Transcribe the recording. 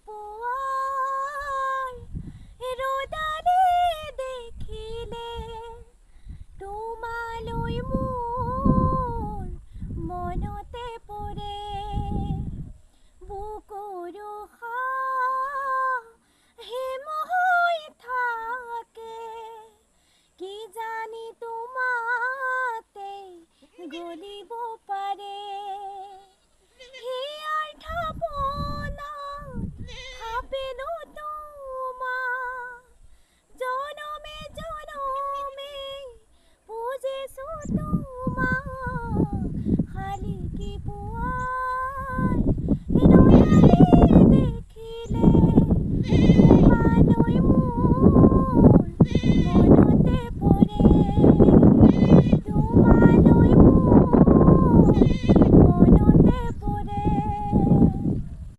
পুৱাৰ ৰ'দালে দেখিলে তোমালৈ মোৰ মনতে পৰে বুকুৰো হিম হৈ থাকে কি জানি তোমাতে গলিব পাৰে হিয়াৰ ঠাপনা থাপেনো তোমাক জনমে জনমে বুজিছো